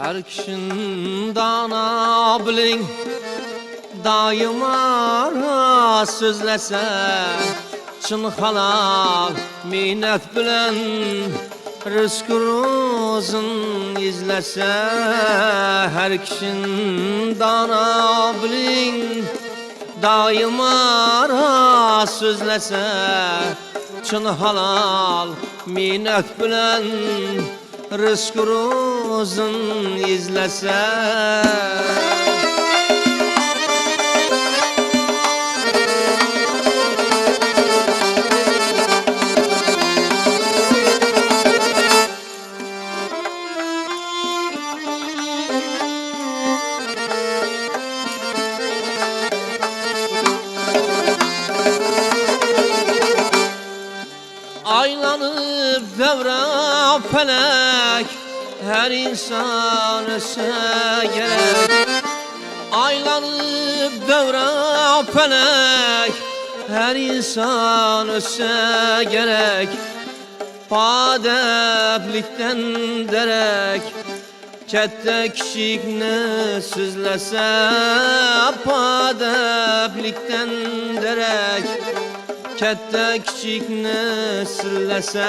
Her kişinin dana biling daima sözlese çın halal minnet bilen rızkınızın izlese her kişinin dana biling daima sözlese çın halal minnet bilen rızkınızın izlese aylanıp devre felek her insan ölse gerek aylanıp devre felek her insan ölse gerek padeplikten derek katta kichik ne sizlese padeplikten derek katta kichik ne sirlese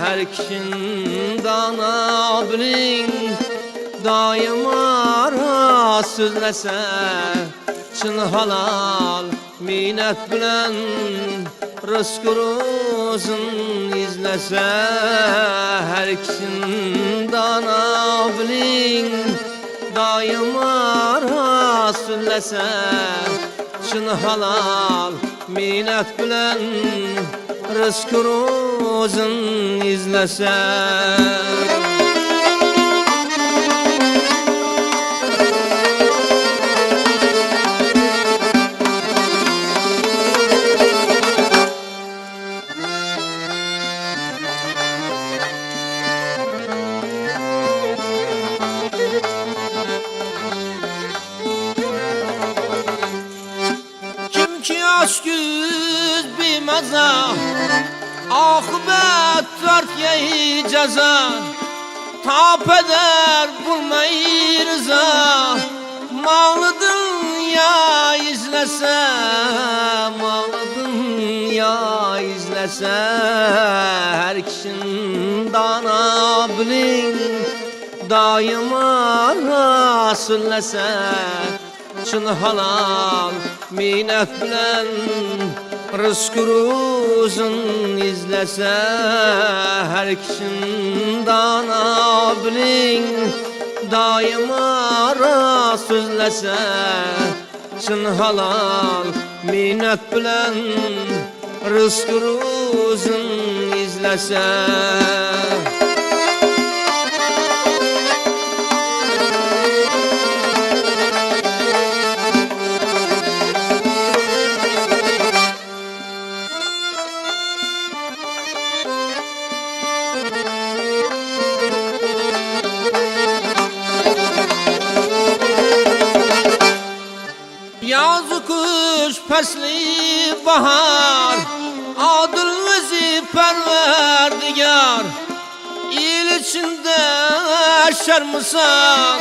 her kişinin dana biling daima sözlese çın halal minnet bilen rızkınızın izlese her kişinin dana biling daima sözlese çın halal minnet bilen rızkınızın izlese Kimki aşküz bir maza akıbet tartiyeyi ceza tap eder bulmayı rıza malı dünya izlese malı dünya izlese her kişinin dana biling daima sürlese çın halal minnet bilen rızkınızın izlese her kişinin dana biling daima sözlese çın halal minnet bilen rızkınızın izlese yazı kış fesli bahar adıl vezi perverdigar il içinde şermisan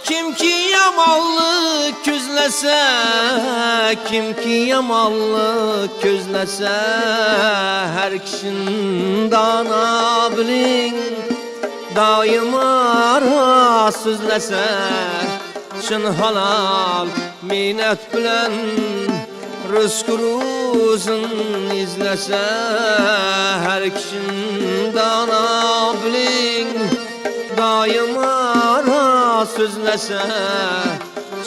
kim ki yamallık közlese kim ki yamallık közlese her kişinin dana biling daima sözlese çın halal minnet bilen rızkınızın izlese her kişinin dana biling daima sözlese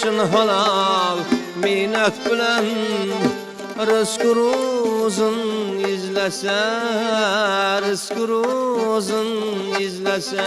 çın halal minnet bilen rızkınızın izlese rızkınızın izlese